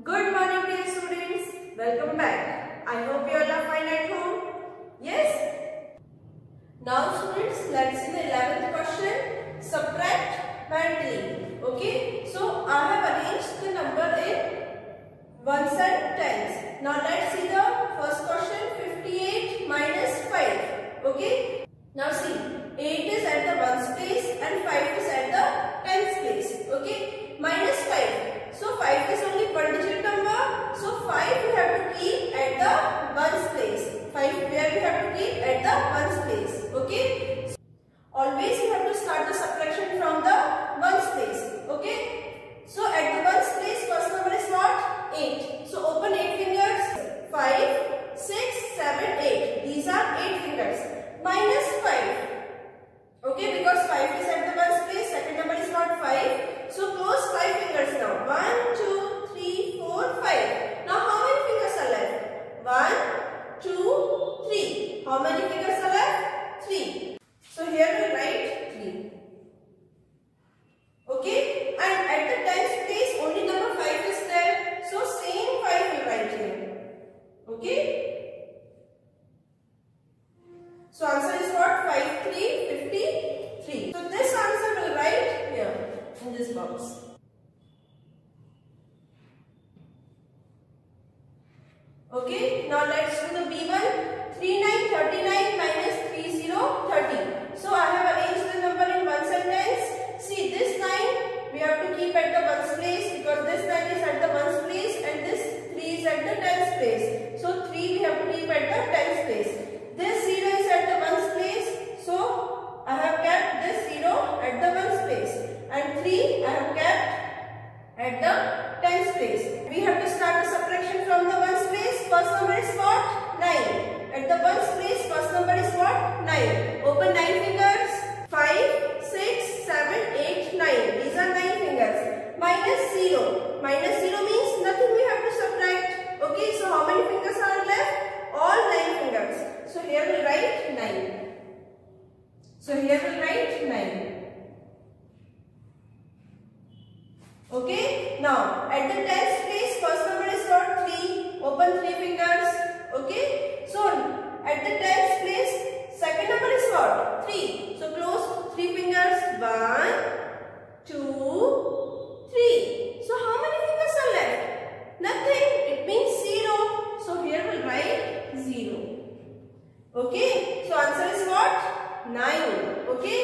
Good morning dear students. Welcome back. I hope you all are fine at home. Yes? Now students, let's see the 11th question. Subtract mentally. Okay? So I have arranged the number in ones and tens. Now let's see the first question. 58 minus 5. Okay? Now see, 8 is at the ones place and 5 is at the tens place. Okay? Minus 5. So 5 is only one digit number. So 5 we have to keep at the ones place. 5 where we have to keep at the ones place. Okay? Always you have to start the subtraction from the ones place. Okay? So at the ones place first number is what? 8. So open 8 fingers. 5, 6, 7, 8. These are 8 fingers. Minus 5. Okay, because 5 is at the ones place, second number is not 5. So close 5 fingers now. 1, 2, 3, 4, 5. Now how many fingers are left? 1, 2, 3. How many fingers are left? 3. So here we write 3. Okay, and at the tens place only number 5 is there. So same 5 we write here. Okay. So answer is what? 5, 3, 53. So this answer will write here in this box. Okay, now let's do the B1. 39, 39 minus 30, 30. So I have arranged the number in ones and tens. See, this 9 we have to keep at the ones place because this 9 is at the ones place and this 3 is at the tens place. So 3 we have to keep at the tens place. This 0 is at the ones place. So I have kept this 0 at the ones place. And 3 I have kept at the tens place. We have to start the subtraction from the ones place. First number is what? 9. At the ones place first number is what? 9. Open 9 fingers. 5, 6, 7, 8, 9. These are 9 fingers. Minus 0. Minus 0 means nothing we have to subtract. Okay, so how many fingers are left? All 9 fingers. So here we write 9. So here we write 9. Okay. Now at the tens place first number is what? 3. Open 3 fingers. Okay. So at the tens place second number is what? 3. So close 3 fingers. 1, 2, 3. So how many fingers are left? Nothing. It means 0. So here we write 0. Okay. So answer is what? 9. Okay.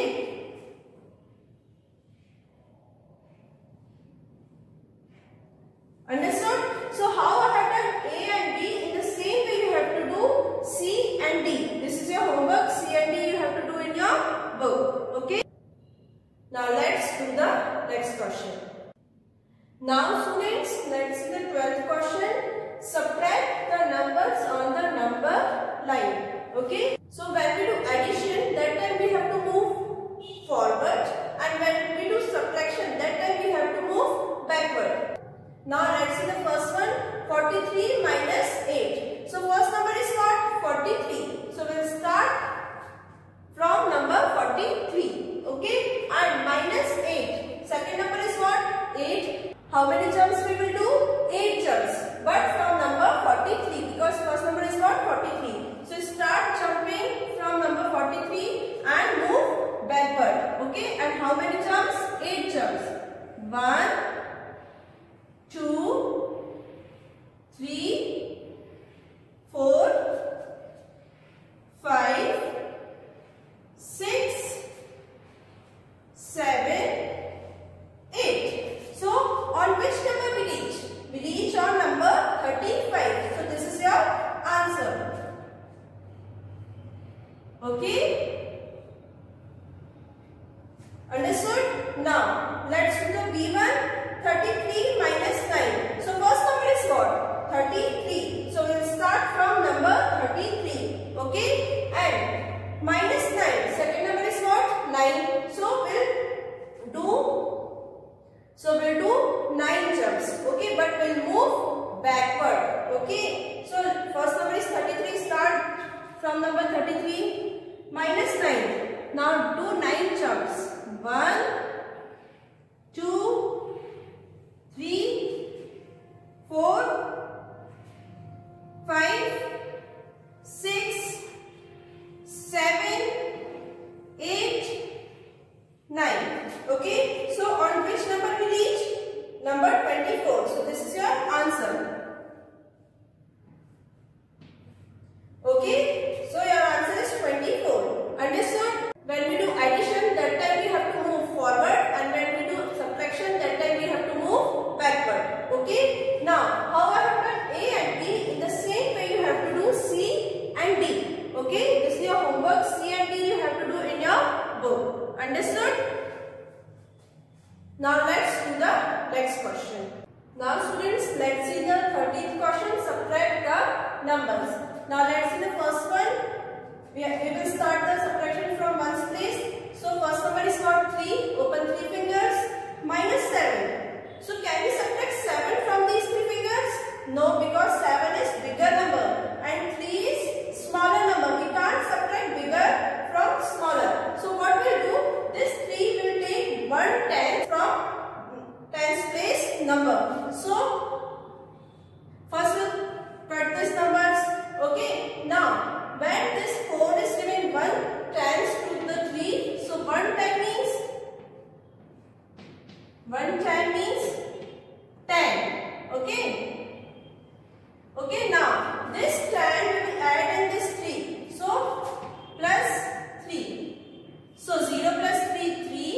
Understood? So how I have done A and B, in the same way you have to do C and D. This is your homework. C and D you have to do in your book. Okay. Now let's do the next question. Now students, let's see the 12th question. Subtract the numbers on the number line. Okay. So when we do addition, that time we have to move forward, and when we do subtraction, that time we have to move backward. Now let's see the first one. 43 minus 8. So first number is what? 43. So we'll start from number 43. Okay. And minus 8. Second number is what? 8. How many jumps we will do? 8 jumps. But from number 43. Because first number is what? 43. So start jumping from number 43 and move backward. Okay. And how many jumps? 8 jumps. 1, 2, 3, 4, 5, 6, 7, 8. So on which number we reach? We reach on number 35. So this is your answer. Okay? Understood? Now let's do the B1. 33 minus 9. So first number is what? 33. So we will start from number 33. Okay? And minus 9. Second number is what? 9. So we'll do 9 jumps. Okay? But we'll move backward. Okay? So first number is 33. Start from number 33. Minus 9. Now do 9 jumps. 1, 2, 3, 4, numbers. Now let's see the first one. We will start the subtraction from ones place. So first number is what? 3. Open 3 fingers. Minus 7. So can we subtract 7 from these 3 fingers? No, because 7 is bigger number and 3 is smaller number. We can't subtract bigger from smaller. So what we'll do? This 3 will take 1/10 from tens place number. So first we'll cut these numbers. Okay. Now when this 4 is giving 1/10 to the 3, so 1/10 means 10. Okay. Okay. Now this 10 will add in this 3. So plus 3. So 0 plus 3 3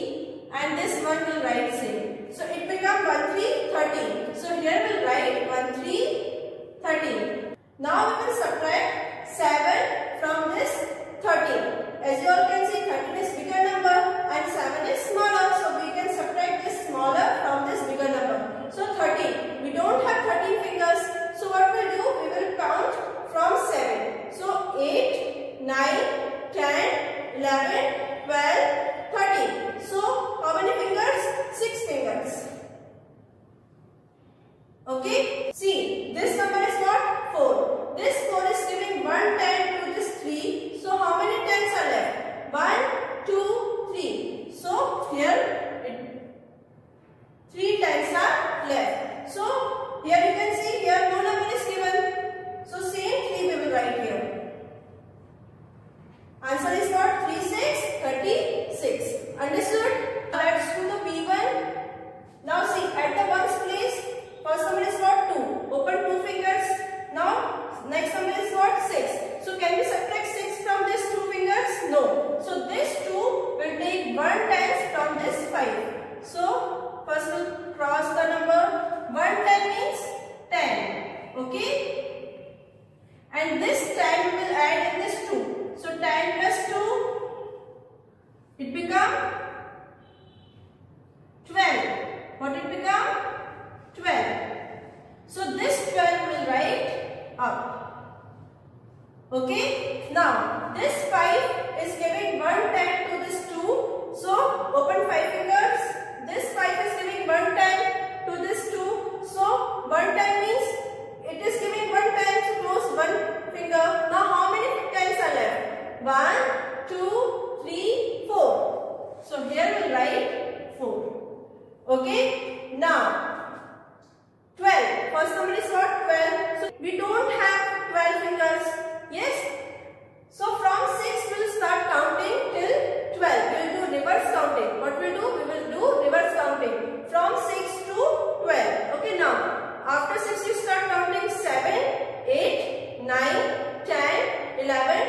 and this one will write same. So it become 1 3 13. So here we'll write 1 3 13. Now we will subtract 7 from this 13. As you all can see, 13 is bigger number and 7 is smaller. So we can subtract this smaller from this bigger number. So 13. We don't have 13 fingers. So what we'll do? We will count from 7. So 8, 9, 10, 11, 12, 13. So how many fingers? 6 fingers. Okay. See, this number is what? 4. This 4 is giving 1/10 to this 3. So how many tens are left? 1, 2, 3. So here 3 tens are left. So here you can see here no number is given. So same 3 we will write here. Answer is what? 3 6 36. Understood? Let's do the P1. Now see, at the ones place, first number is what? 2. Open 2 fingers. Now next number is what? 6. So can we subtract 6 from these 2 fingers? No. So this 2 will take 1/10 from this 5. So first we'll cross the number. 1/10 means 10. Okay. And this 10 will add in this 2. So 10 plus 2, it become 12. What it become? 12. So this 12 will write up. Okay. Now this 5 is giving 1/10 to this 2. So open 5 fingers. This 5 is giving 1/10 to this 2. So 1/10 means it is giving 1/10. So close 1 finger. Now how many tens are left? 1, 2, 3, 4. So here we'll write 4. Okay. Now 12. First number is what? 12. So we don't have 12 fingers. Yes. So from 6 we'll start counting till 12. We will do reverse counting. What we will do? We will do reverse counting from 6 to 12. Okay. Now after 6 you start counting 7, 8, 9, 10, 11,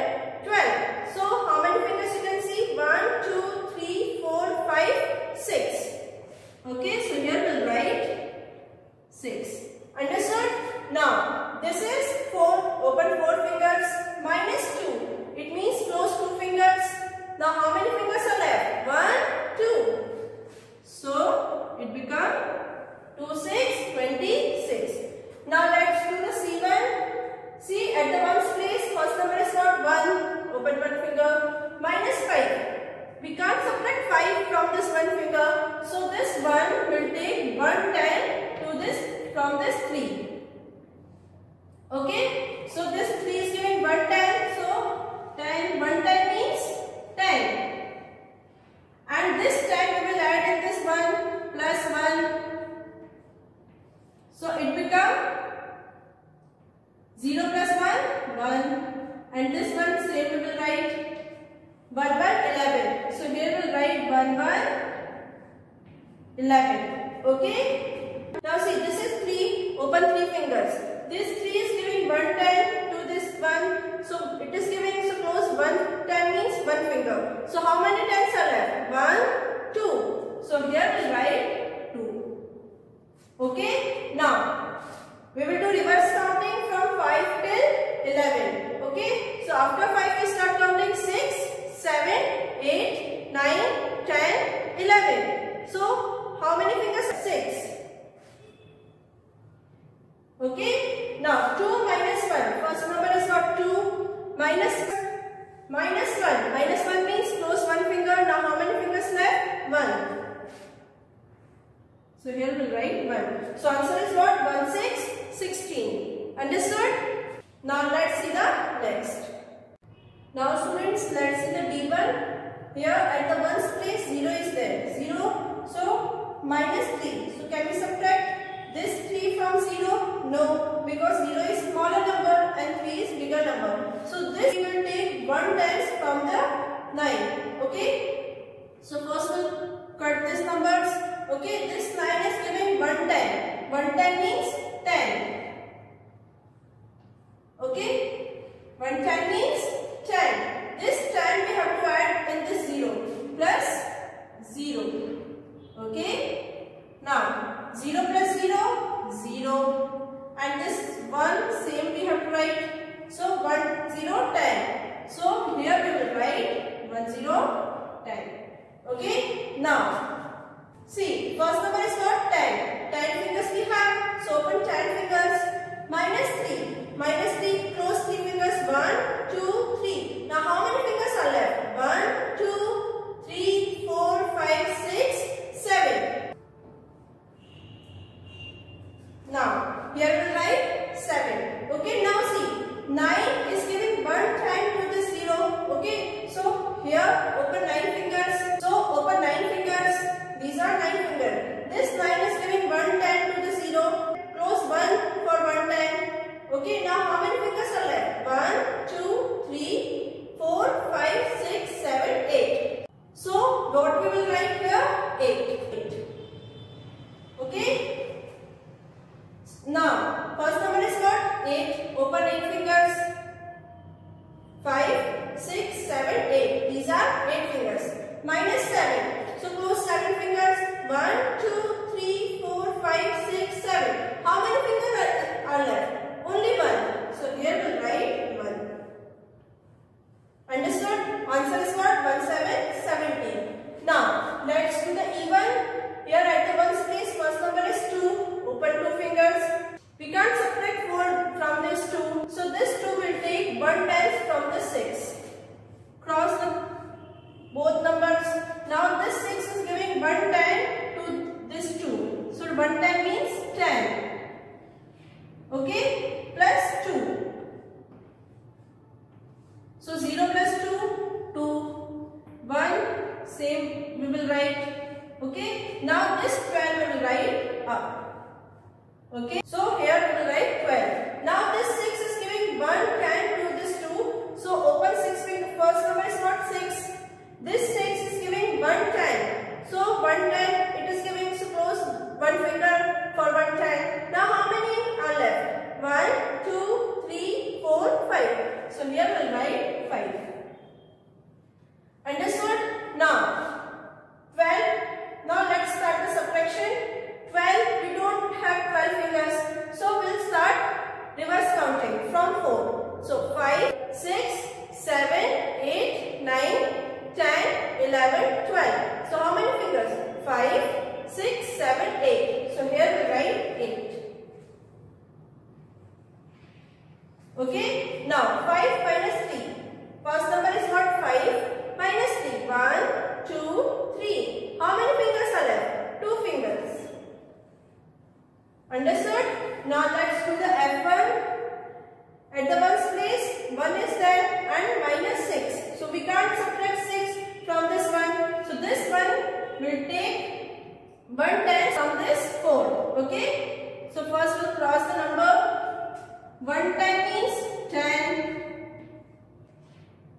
12. So how many fingers you can see? 1, 2, 3, 4, 5, 6. Okay. So here we'll write 6. Understood? Now this is 4. Open 4 fingers. Minus 2. It means close 2 fingers. Now how many fingers are left? 1, 2. So it become 2, 6, 26. Now let's do the C1. See, at the ones place, first number is not 1. Open 1 finger. Minus 5. We can't subtract 5 from this 1 finger. So this 1 will take 1/10 to this from this 3. Okay. So this 3 is giving 1/10. So 10, 1/10 means 10. And this 10 we will add in this 1 plus 1. So it become 0 plus 1, 1. And this one same we will write 1 1 11. So here we will write 1 1 11. Okay. Now see, this is 3. Open 3 fingers. This 3 is giving 1/10 to this 1. So it is giving, so close 1/10 means 1 finger. So how many tens are left? 1, 2. So here we will write 2. Okay. Now we will do reverse counting from 5 till 11. Okay. So after 5 we start counting 6, 7, 8, 9, 10, 11. So how many fingers? 6. Okay. Now 2 minus 1. First number minus 1. Minus 1 means close one finger. Now how many fingers left? 1. So here we will write 1. So answer is what? 1, 6, 16. Understood? Now let's see the next. Now students, let's see the D1. Here at the ones place 0 is there. 0. So minus 3. So can we subtract this 3 from 0? No, because 0 is smaller number and 3 is bigger number. So this we will take 1 times from the 9. Okay. So first we'll cut these numbers. Okay. This 9 is giving 1 10. 1 10 means 10. Okay. 1 10 means 10. This 10 we have to add in this 0 plus 0. Okay. Now 0 plus 0, 0. And this 1 same we have to write. So 1 0 10. So here we will write 1 0 10. Okay. Now see, first number is what? 10. 10 fingers we have. So open 10 fingers. Minus 3. Minus 3, close 3 fingers. 1, 2, 3. Now how many fingers are left? 1, 2, 3, 4, 5, 6, 7. Now here we will write 7. Okay, now see, 9 is giving 1 time to this 0. Okay, so here open 9 fingers. So open 9 fingers. These are 9 fingers. This 9 is giving 1 time to the 0. Close 1 for 1 time. Okay, now how many fingers are left? 1, 2, 3, 4, 5, 6, 7, 8. So what we will write here? 8. Okay. Now first number is what? 8. Open 8 fingers. 5, 6, 7, 8. These are 8 fingers. Minus 7. So close 7 fingers. 1, 2, 3, 4, 5, 6, 7. How many fingers are left? Only 1. So here we will write 1. Understood? Answer is what? 1, 7, 17. Now let's do the even. Here at the ones place, first number is 2. Open 2 fingers. We can't subtract 4 from this 2. So this 2 will take 1 times from the 6. Cross both numbers. Now this 6 is giving 1 time to this 2. So 1 time means 10. Okay, plus 2. So 0 plus 2, 2. 1, same we will write. Okay, now this 12 we will write up. Okay, so here we will write 12. Now this 6 is giving 1 time to this 2. So open 6 finger. First number is not 6. This 6 is giving 1 time. So 1 time it is giving, suppose 1 finger for 1 time. Now how many are left? 1, 2, 3, 4, 5. So here we will write 5. Understood? Now 12. Now let's start the subtraction. 12, we don't have 12 fingers. So we'll start reverse counting from 4. So 5, 6, 7, 8, 9, 10, 11, 12. So how many fingers? 5, 6, 7, 8. So here we write 8. Okay. Now 5 minus 3. First number is what? 5 minus 3. 1, 2, 3. How many fingers are left? 2 fingers. Understood? Now let's do the F1. At the ones place, 1 is there and minus 6. So we can't subtract 6 from this one. So this one will take 1 10 from this 4. Okay? So first we'll cross the number. 1 10 means 10.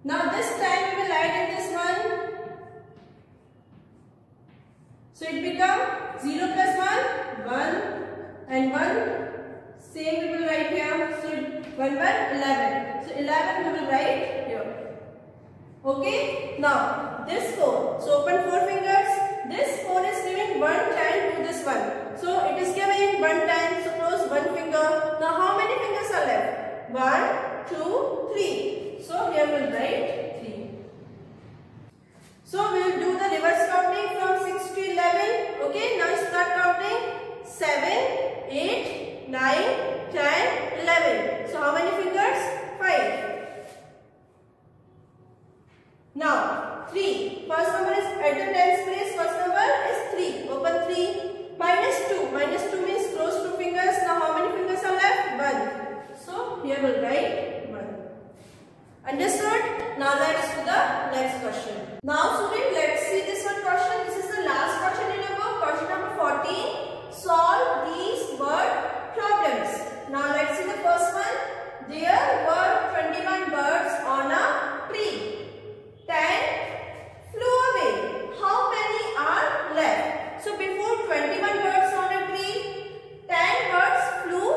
Now this 10 we will add in this one. So it becomes 0 plus 1, 1 and 1. Same we will write here. So 1 1 11. So 11 we will write here. Okay. Now this 4. So open 4 fingers. This 4 is giving 1 time to this one. So it is giving 1 time. So close 1 finger. Now how many fingers are left? 1, 2, 3. So here we will write 3. So we will do the reverse counting from 6 to 11. Okay. Now start counting. 7, 8, 9, 10, 11. So how many fingers? 5. First number is at the tens place. First number is 3. Open 3. Minus 2. Minus 2 means close 2 fingers. Now how many fingers are left? 1. So here we'll write 1. Understood? Now let's do the next question. Now student, let's see this one question. This is the last question in your book. Question number 14. Solve these word problems. Now let's see the first one. There were 21 birds on a tree. 10 flew away. How many are left? So before 21 birds on a tree, 10 birds flew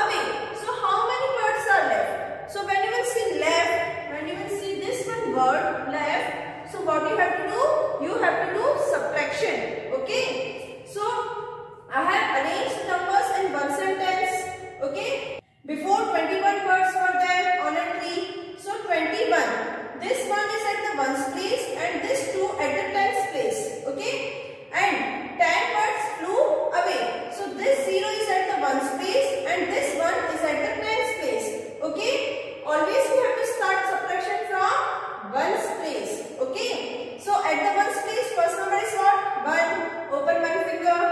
away. So how many birds are left? So when you will see left, when you will see this one word left, so what you have to do? You have to do subtraction. Okay. So I have arranged numbers in one sentence. Okay. Before 21 birds were there on a tree. So 21. This one is at the ones place and this 2 at the tens place. Okay. And 10 birds flew away. So this 0 is at the ones place and this 1 is at the tens place. Okay. Always we have to start subtraction from ones place. Okay. So at the ones place, first number is what? 1. Open one finger.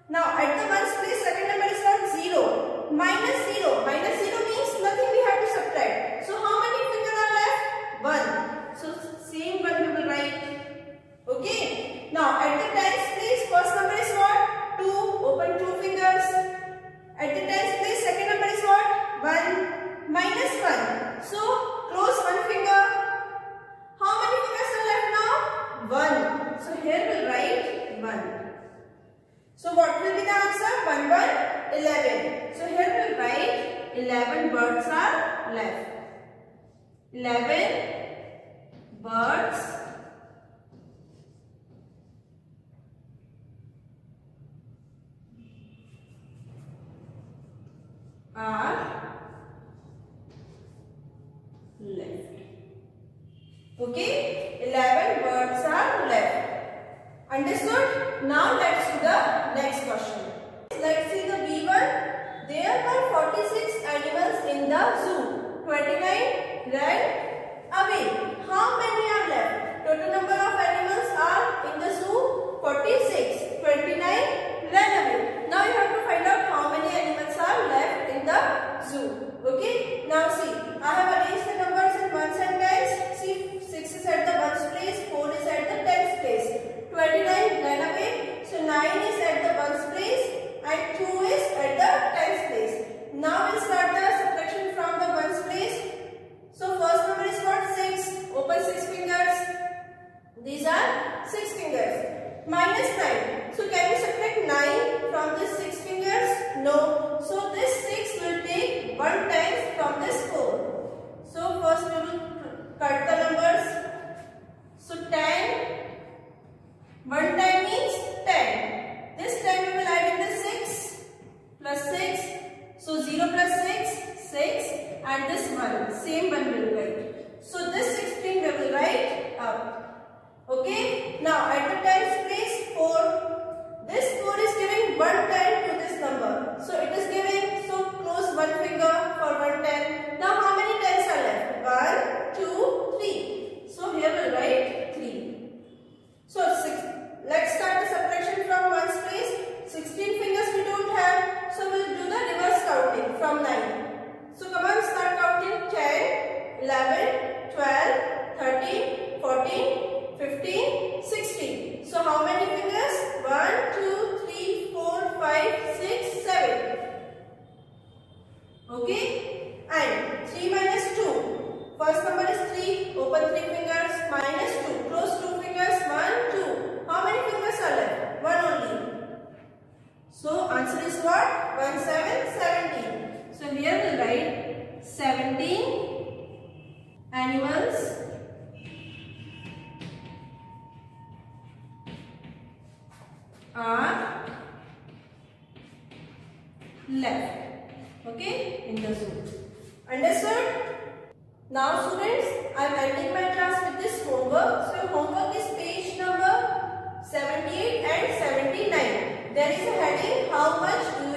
Now at the ones place, second number is what? 0. Minus 0. Minus 0 means nothing we have to subtract. So how many fingers are left? 1. So same one we will write. Okay. Now at the tens place, first number is what? 2. Open 2 fingers. At the tens place, second number is what? 1. Minus 1. So close one finger. How many fingers are left now? 1. So here we will write 1. So what will be the answer? 1, 1, 11. So here we will write 11 birds are left. 11 birds are left. Okay, 11 birds are left. Understood? Now let's do the next question. Let's see the B1. There were 46 animals in the zoo. 29 ran away. How many are left? Total number of animals are in the zoo 46. 29 ran away. Now you have to find out how many animals are left in the zoo. Okay. Now see, I have arranged the numbers in one sentence. See, 6 is at the ones place, 4 is at the tens place. 29 ran away. So 9 is at the ones place and 2 is at the tens place. Now we'll start the subtraction from the ones place. So first number is what? 6. Open 6 fingers. These are 6 fingers. Minus 9. So can we subtract 9 from these 6 fingers? No. So this 6 will take 1/10 from this 4. So first we will cut the numbers. So 10. 1/10 means 10. This 10 we will add in the 6 plus 6. So 0 plus 6, 6 and this 1, same one we will write. So this 16 we will write up. Okay. Now at the tens place 4. This 4 is giving 1/10 to this number. So it is giving, so close one finger for 1/10. Now how many tens are left? 1, 2, 3. So here we will write 3. So 6. Let's start the subtraction from ones place. 16 fingers we don't have. So we'll do the reverse counting from 9. So come on, start counting. 10, 11, 12, 13, 14, 15, 16. So how many fingers? 1, 2, 3, 4, 5, 6, 7. Okay. And 3 minus 2. First number is 3. Open 3 fingers. Minus 2. Close 2 fingers. 1, 2. How many fingers are left? 1 only. So answer is what? 1, 7, 17. So here we will write 17 animals are left. Okay, in the zoo. Understood? Now students, I am ending my class with this homework. So your homework is page number 78 and 79. There is a heading, how much do